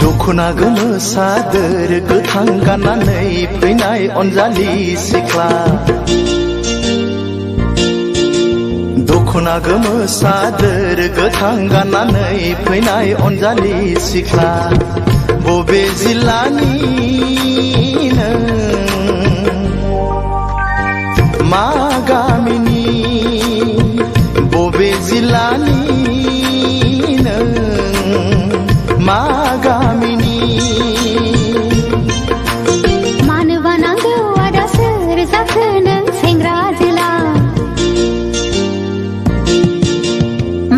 दखना गोमो सादोर गोथां गाननानै फैनाय अनजालि सिख्ला दखना गोमो सादोर गोथां गाननानै फैनाय अनजालि सिख्ला बबे जिल्लानि नों मा गामिनि बबे जिल्लानि नों मा गामिनि मानोबा नांगौ आदा सोर जाखो नों सेंग्रा जोला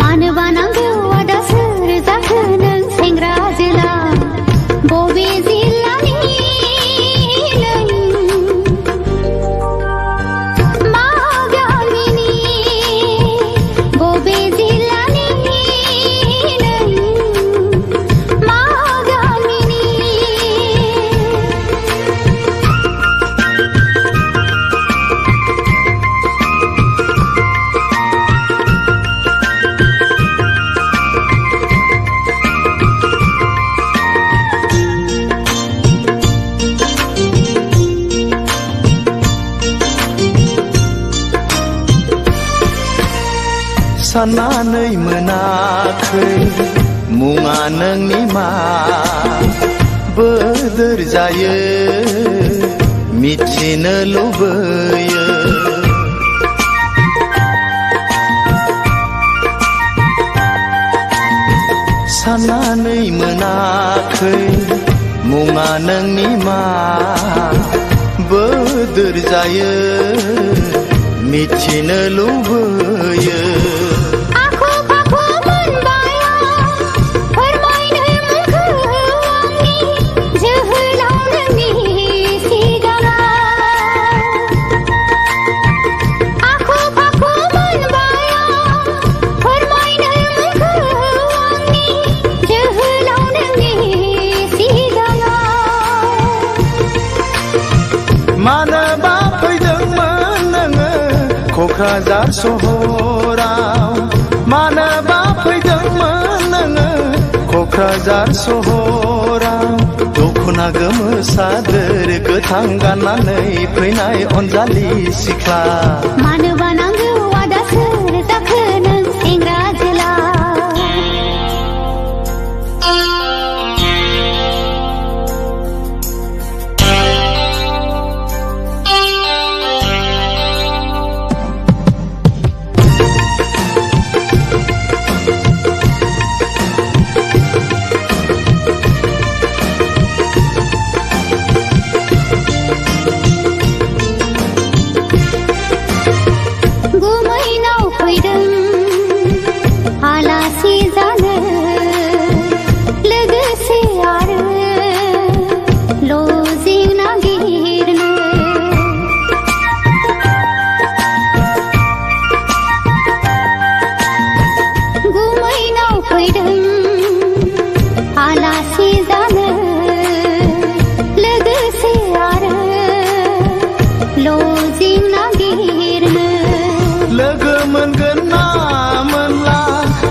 मानोबा नांगौ आदा सोर जाखो नों सेंग्रा जोला बबे जिल्लानि नों मा गामिनि बबे जिल्लानि नों मा गामिनि साननानै मोनाखै मुङा नोंनि मा बोदोर जायो मिथिनो लुबैयो साननानै मोनाखै मुङा नोंनि मा बोदोर जायो मिथिनो लुबैयो मानोबा फैदोंमोन नोङो क'क्राझार सहराव मानोबा फैदोंमोन नोङो क'क्राझार सहराव दखना गोमो सादोर गोथां गाननानै फैनाय अनजालि सिख्ला मानोबा नांगौ आदा सोर जाखो नों सेंग्रा जोला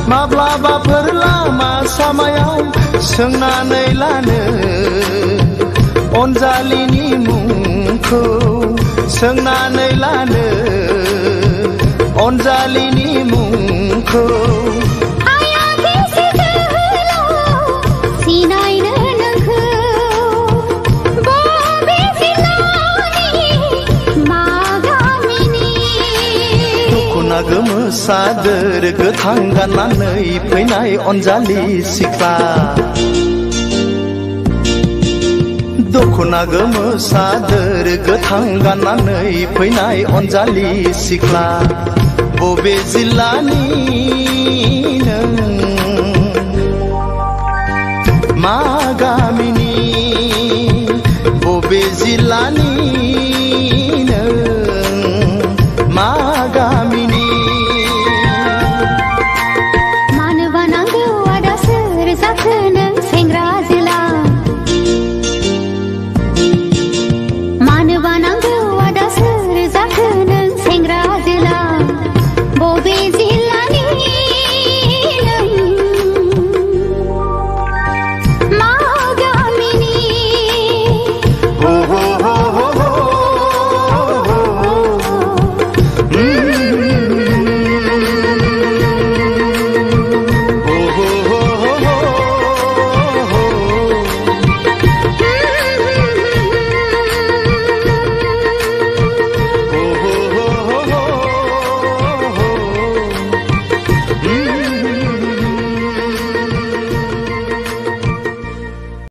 माब्लाबाफोर लामा सामायाव सोंनानै लानो अनजालिनि मुंखौ सोंनानै लानो अनजालिनि मुंखौ गोमो सादोर गोथां गाननानै फैनाय अनजालि सिख्ला दखना गोमो सादोर गोथां गाननानै फैनाय अनजालि सिख्ला बबे जिल्लानि नों मा गामिनि बबे जिल्लानि